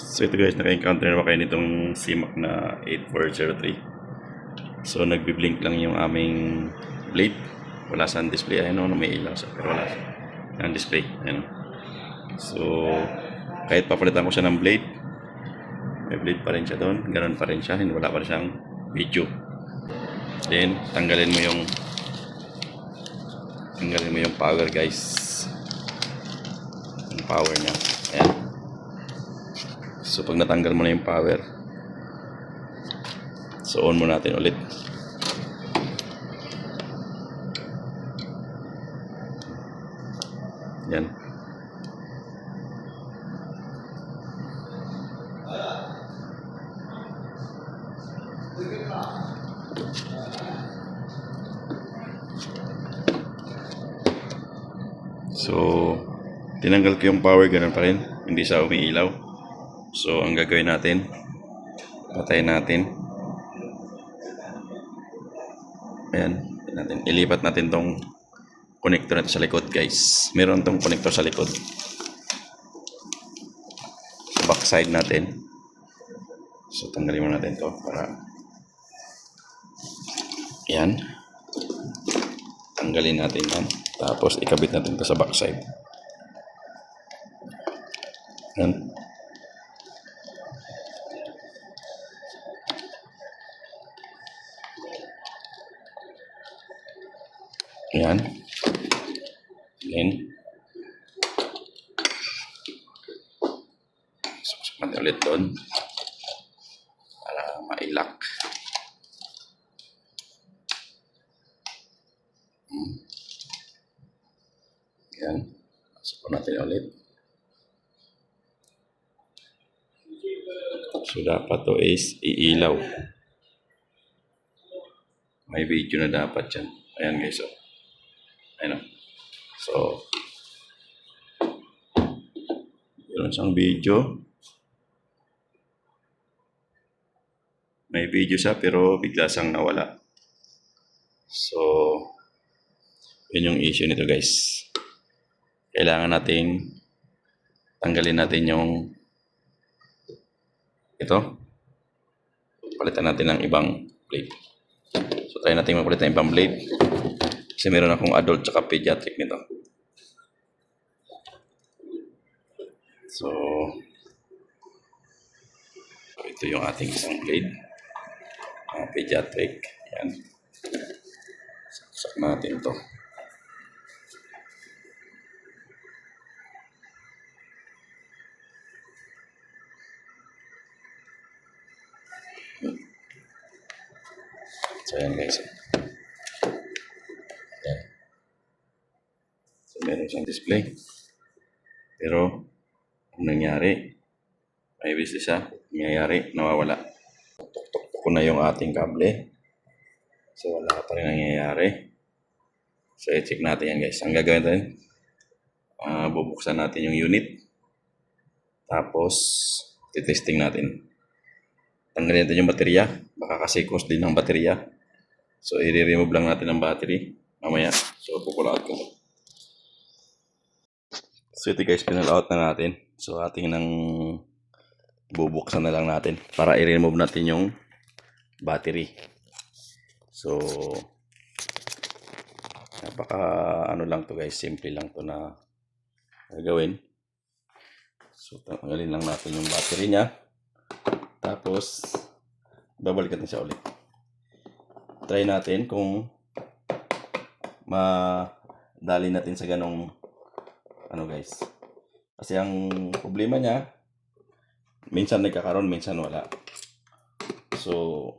So ito guys, naka-encounter na kayo nitong CMAC na 8403. So nagbi-blink lang yung aming blade. Wala sa display. Ayun o, may ilaw sa pero wala ang display. Ayun. So kahit papalitan ko siya ng blade, may blade pa rin siya doon. Ganun pa rin siya. Wala pa rin siyang video. Then tanggalin mo yung power guys. Yung power niya. Ayan. So pag natanggal mo na yung power, so on mo natin ulit. Yan. So tinanggal ko yung power, ganun pa rin, hindi siya umiilaw. So ang gagawin natin, patayin natin. Ayan, ilipat natin tong connector natin sa likod guys. Meron tong connector sa likod, sa back side natin. So tanggalin mo natin to para yan, tanggalin natin yan, tapos ikabit natin to sa back side. Yan. Yan. Then susuk natin ulit doon para mailak. Yan. Susuk natin ulit. So dapat to is iilaw. May video na dapat yan. Ayan guys. Oh. Ayan. So meron siyang video. May video siya pero bigla siyang nawala. So yun yung issue nito guys. Kailangan nating tanggalin natin yung ito. Palitan natin ng ibang blade. So try natin magpalitan ng ibang blade. Kasi meron akong adult tsaka pediatric nito. So ito yung ating isang blade. Pediatric. Yan. Saksak natin ito. So ayan guys. Ayan. So meron siyang display. Pero kung nangyari, may business siya, nangyayari, nawawala. Tuktok ko na yung ating kable. So wala pa rin nangyayari. So i-check natin yan guys. Ang gagawin natin, bubuksan natin yung unit. Tapos titesting natin. Tanggalin natin yung baterya. Baka kasi cost din ng baterya. So i-remove lang natin ang battery mamaya. So pupulaan ko. So ito guys, pinal out na natin. So ating nang bubuksan na lang natin para i-remove natin yung battery. So napaka ano lang to guys, simple lang to na gagawin. So tanggalin lang natin yung battery niya. Tapos babalik natin siya ulit. Try natin kung madali natin sa ganong ano guys. Kasi ang problema niya, minsan nagkakaroon, minsan wala. So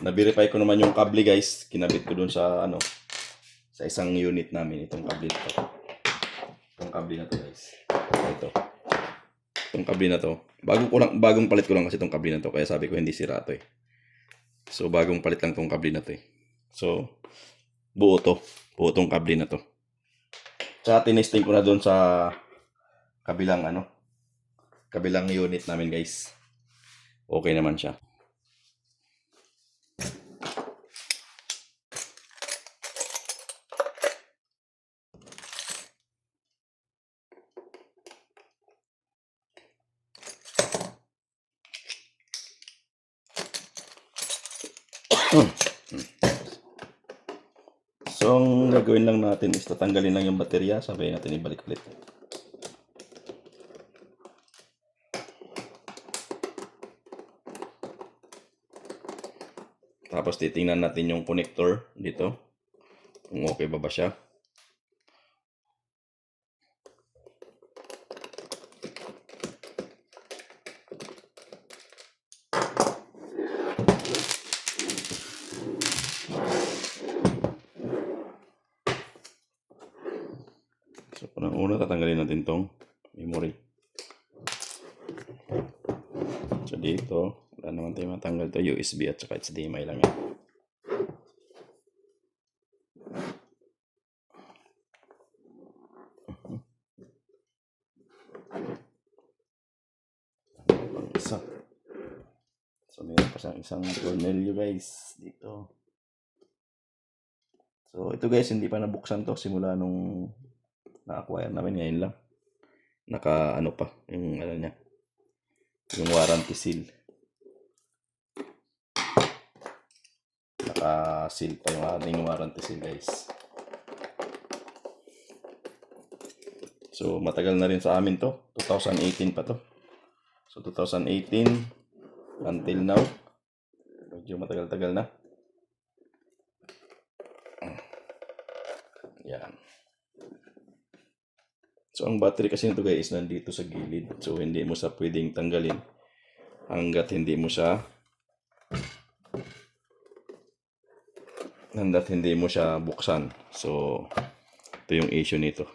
na-verify ko naman yung kable guys. Kinabit ko dun sa ano, sa isang unit namin itong kable na to. Itong kable na to guys. Ito. Itong kable na to. Bagong palit ko lang kasi itong kable na to, kaya sabi ko hindi sira to eh. So bagong palit lang itong kable na to eh. So buo to. Buo itong kable na to. Tsaka tinesting ko na doon sa kabilang kabilang unit namin guys. Okay naman siya. So, ang gagawin lang natin is tatanggalin lang yung baterya, sabay natin ibalik ulit. Tapos titingnan natin yung connector dito, kung okay ba siya. So, unang-una tatanggalin natin tong memory. So, dito, wala naman tayo matanggal to, USB at saka HDMI lang yan. Isa. So, meron pa siyang isang tornilyo guys dito. So, ito guys, hindi pa nabuksan to simula nung na-acquire namin ngayon lang. Naka ano pa, yung ano niya, yung warranty seal. Naka-seal pa yung ating warranty seal guys. So, matagal na rin sa amin to. 2018 pa to. So, 2018 until now. Medyo matagal-tagal na. Yan. So, ang battery kasi nito guys nandito sa gilid. So, hindi mo siya pwedeng tanggalin hanggat hindi mo siya buksan. So, ito yung issue nito.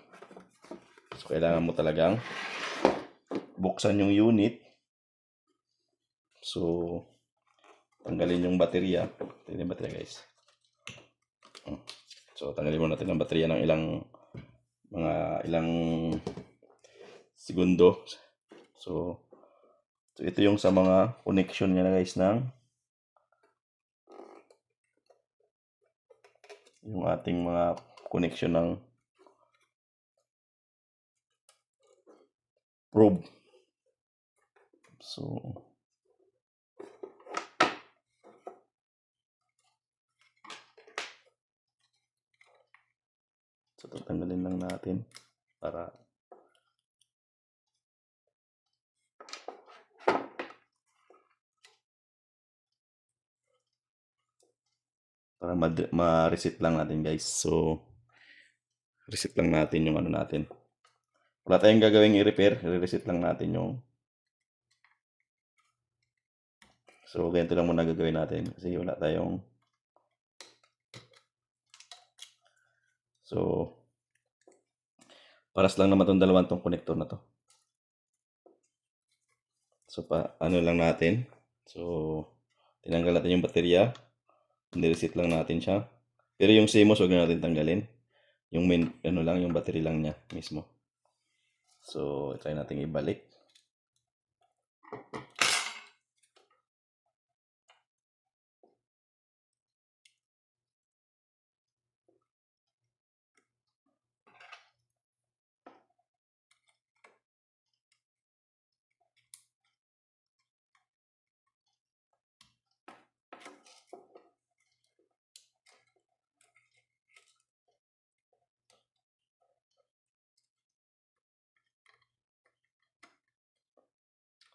So, kailangan mo talagang buksan yung unit. So, tanggalin yung baterya. Ito yung baterya guys. So, tanggalin mo natin ang baterya ng ilang segundo. So ito yung sa mga connection niya guys ng yung ating mga connection ng probe. So tatanggalin lang natin para ma-reset lang natin guys. So reset lang natin yung ano natin. Wala tayong gagawing i-repair, i-reset lang natin yung. So ganito lang muna gagawin natin kasi wala tayong. So paras lang naman tong dalawang tong connector na to. So ano lang natin. So tinanggal natin yung baterya. Ni-reset lang natin siya. Pero yung CMOS wag na natin tanggalin. Yung main ano lang, yung battery lang niya mismo. So try natin ibalik.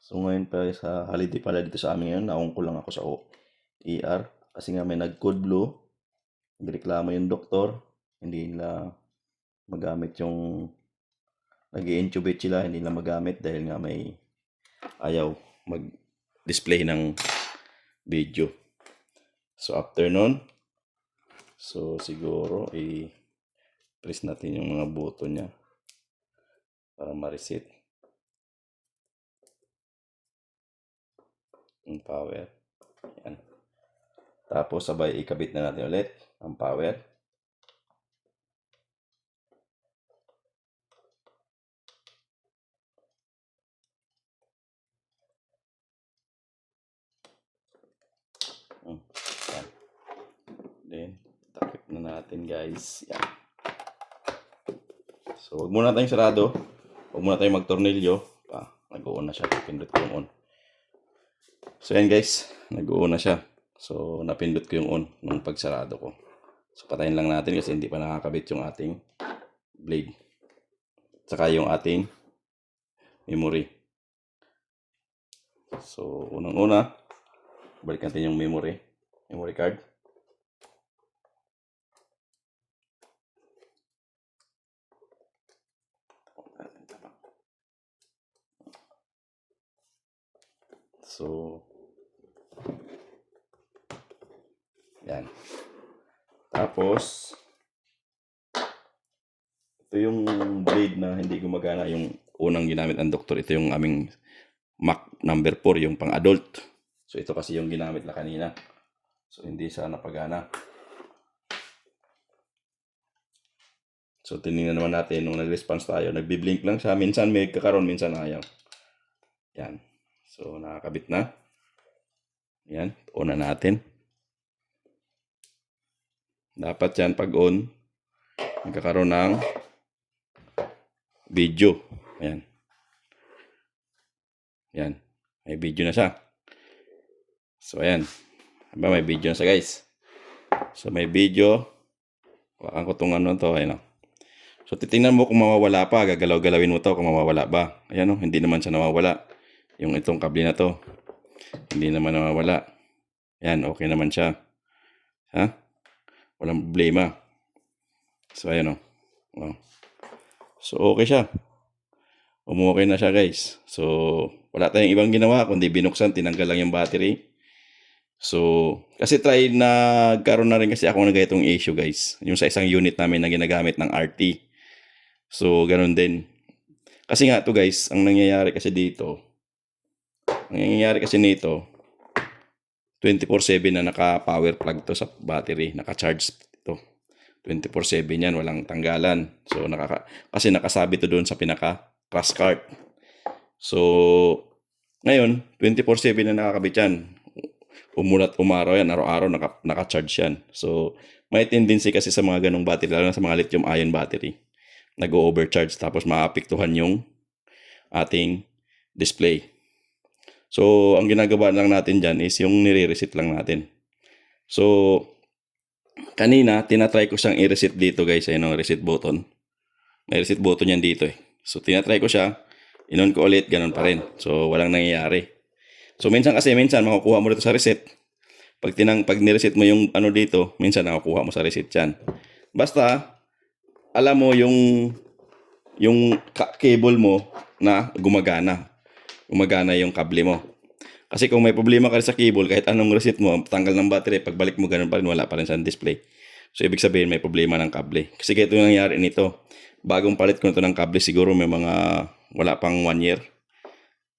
So ngayon pa sa holiday pala dito sa amin ngayon, naong ko lang ako sa ER kasi nga may nag-code blue. Nagreklamo yung doktor, hindi nila magamit yung nag-i-intubate sila, hindi nila magamit dahil nga may ayaw mag-display ng video. So after nun, so siguro i-press natin yung mga button niya para ma-reset yung power. Yan. Tapos sabay ikabit na natin ulit ang power. Yan. Then takip na natin guys. Yan. So huwag muna tayong sarado. Huwag muna tayong magtornilyo. Nag-on na siya. Pindot ko on. So yan guys, nag-on na siya. So, napindot ko yung on nung pagsarado ko. So, patayin lang natin kasi hindi pa nakakabit yung ating blade. Saka yung ating memory. So, unang-una, balik natin yung memory card. So, yan. Tapos, ito yung blade na hindi gumagana, yung unang ginamit ng doktor. Ito yung aming Mac number 4, yung pang-adult. So, ito kasi yung ginamit na kanina. So, hindi siya napagana. So, tinignan naman natin nung nag-response tayo. Nagbi-blink lang siya. Minsan may kakaroon, minsan ayaw. Yan. So, nakakabit na. Yan. On na natin. Dapat yan, pag on, magkakaroon ng video. Ayan. Yan. May video na siya. So, ayan. Aba, may video na siya, guys. So, may video. Wakan ko itong ano to. Ayan o. So, titingnan mo kung mawawala pa. Gagalaw-galawin mo to kung mawawala ba. Ayan o. Hindi naman siya nawawala. Yung itong kable na to. Hindi naman nawawala. Ayan. Okay naman siya. Ha? Walang problema. So, ayan o. Oh. So, okay siya. Okay na siya, guys. So, wala tayong ibang ginawa kundi binuksan, tinanggal lang yung battery. So, kasi try na karon na rin kasi ako na ganitong issue, guys. Yung sa isang unit namin na ginagamit ng RT. So, ganun din. Kasi nga to, guys, ang nangyayari kasi nito, 24/7 na naka-power plug to sa battery, naka-charge ito. 24/7 yan, walang tanggalan. So, kasi nakasabit to doon sa pinaka-crash cart. So, ngayon, 24/7 na nakakabit yan. Umulat umaraw yan, araw-araw naka-charge yan. So, may tendency kasi sa mga ganong battery, lalo na sa mga lithium-ion battery, nag-overcharge tapos maapektuhan yung ating display. So, ang ginagawa lang natin dyan is yung nire-reset lang natin. So, kanina, tinatry ko siyang i-reset dito, guys. Ayun ang reset button. May reset button yan dito eh. So, tinatry ko siya. Inon ko ulit, ganun pa rin. So, walang nangyayari. So, minsan makukuha mo dito sa reset. Pag ni-reset mo yung ano dito, minsan nakukuha mo sa reset yan. Basta, alam mo yung cable mo na gumagana. Gumagana yung kable mo. Kasi kung may problema ka sa cable, kahit anong reset mo, tanggal ng battery, pagbalik mo ganun pa rin, wala pa rin sa display. So, ibig sabihin may problema ng kable. Kasi ito yung nangyari nito. Bagong palit ko na ito ng kable, siguro may mga wala pang 1 year.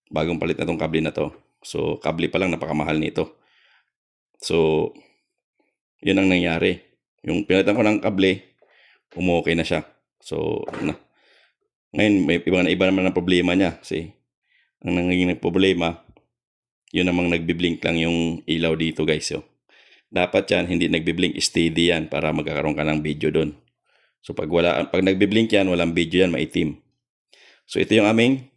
Bagong palit na itong kable na to. So, kable pa lang, napakamahal nito. So, yun ang nangyari. Yung pinalitan ko ng kable, okay na siya. So, ngayon, may iba naman ang problema niya. Kasi, ang nangingin problema, yun namang nagbiblink lang yung ilaw dito, guys. So, dapat yan, hindi nagbiblink, steady yan para magkakaroon ka ng video doon. So, pag nagbiblink yan, walang video yan, maitim. So, ito yung aming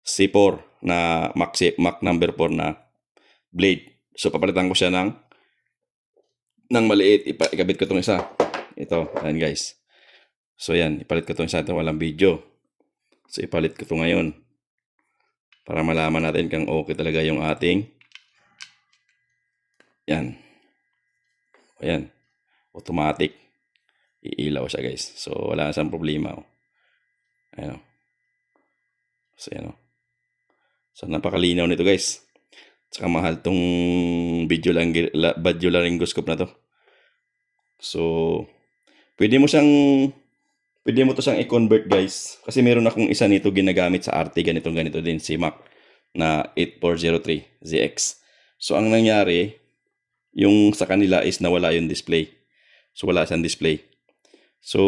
C4 na Mac number 4 na blade. So, papalitan ko siya ng maliit. Ikabit ko itong isa. Ito, ayan guys. So, yan. Ipalit ko itong isa. Ito, walang video. So, ipalit ko ito ngayon. Para malaman natin kung okay talaga yung ating. Yan. Ayan. Automatic. Iilaw siya, guys. So, wala na siyang problema. Ayan. So, yan. So, napakalinaw nito, guys. Tsaka mahal tong video laryngoscope na to. So, pwede mo to siyang i-convert, guys. Kasi meron akong isa nito ginagamit sa RT. Ganito din, si Mac na 8403ZX. So, ang nangyari, yung sa kanila is nawala yung display. So, wala siyang display. So,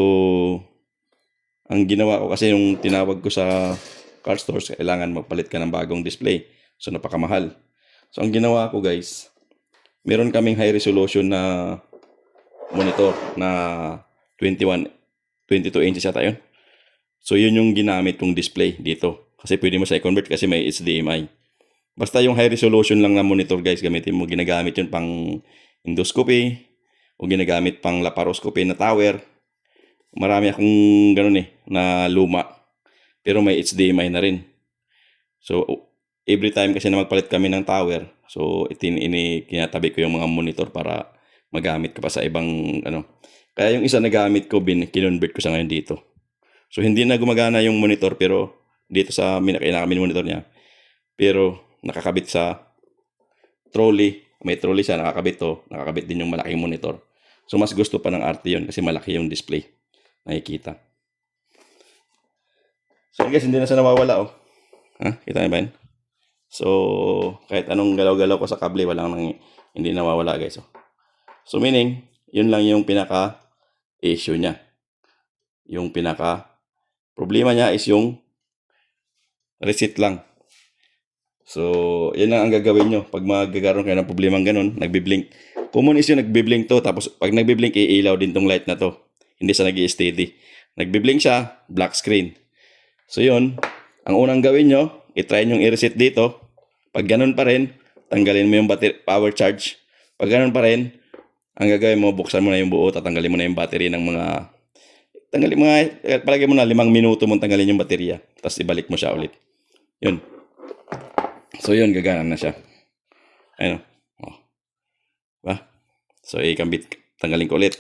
ang ginawa ko kasi yung tinawag ko sa car stores, kailangan magpalit ka ng bagong display. So, napakamahal. So, ang ginawa ko, guys, meron kaming high resolution na monitor na 22 inches yata yun. So, yun yung ginamit kong display dito. Kasi pwede mo siya i-convert kasi may HDMI. Basta yung high resolution lang na monitor guys, gamitin mo. Ginagamit yun pang endoscopy o ginagamit pang laparoscopy na tower. Marami akong ganun na luma. Pero may HDMI na rin. So, every time kasi na magpalit kami ng tower, so kinatabi ko yung mga monitor para magamit ko pa sa ibang Kaya yung isa na gamit ko, kinonvert ko sa ngayon dito. So, hindi na gumagana yung monitor pero dito sa kinakamin monitor niya. Pero nakakabit sa trolley. May trolley siya, nakakabit din yung malaking monitor. So, mas gusto pa ng RT yun kasi malaki yung display. Nakikita. So, guys, hindi na siya nawawala, oh. Kita niyo ba yun? So, kahit anong galaw-galaw ko sa kable, hindi nawawala, guys, oh. So, meaning, yun lang yung pinaka-issue niya. Yung pinaka-problema niya is yung reset lang. So, yan lang ang gagawin nyo. Pag magkakaroon kayo ng problemang ganun, nagbiblink. Common is yung nagbiblink to. Tapos, pag nagbiblink, iilaw din tong light na to. Hindi siya nag-i-steady. Nagbiblink siya, black screen. So, yun. Ang unang gawin nyo, itry nyo i-reset dito. Pag ganun pa rin, tanggalin mo yung power charge. Pag ganun pa rin, ang gagawin mo, buksan mo na yung buo, tatanggalin mo na yung battery ng palagay mo na 5 minuto mong tanggalin yung baterya. Tapos ibalik mo siya ulit. Yun. So, yun, gagana na siya. Ayun. Oh. Diba? So, tanggalin ko ulit.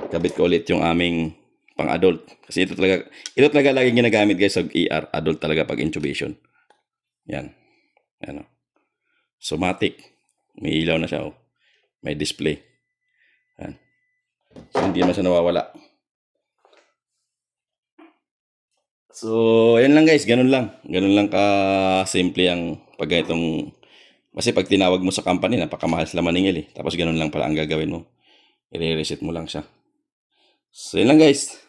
Kabit ko ulit yung aming pang-adult. Kasi ito talaga laging ginagamit guys sa ER. Adult talaga pag intubation. Yan. Yan, oh. Somatic. May ilaw na siya, oh. May display. Yan. So, hindi naman siya nawawala. So, yan lang guys. Ganun lang. Ganun lang ka-simple ang kasi pag tinawag mo sa company, napakamahal sila maningil eh. Tapos ganun lang pala ang gagawin mo. I-reset mo lang siya. So, yan lang guys.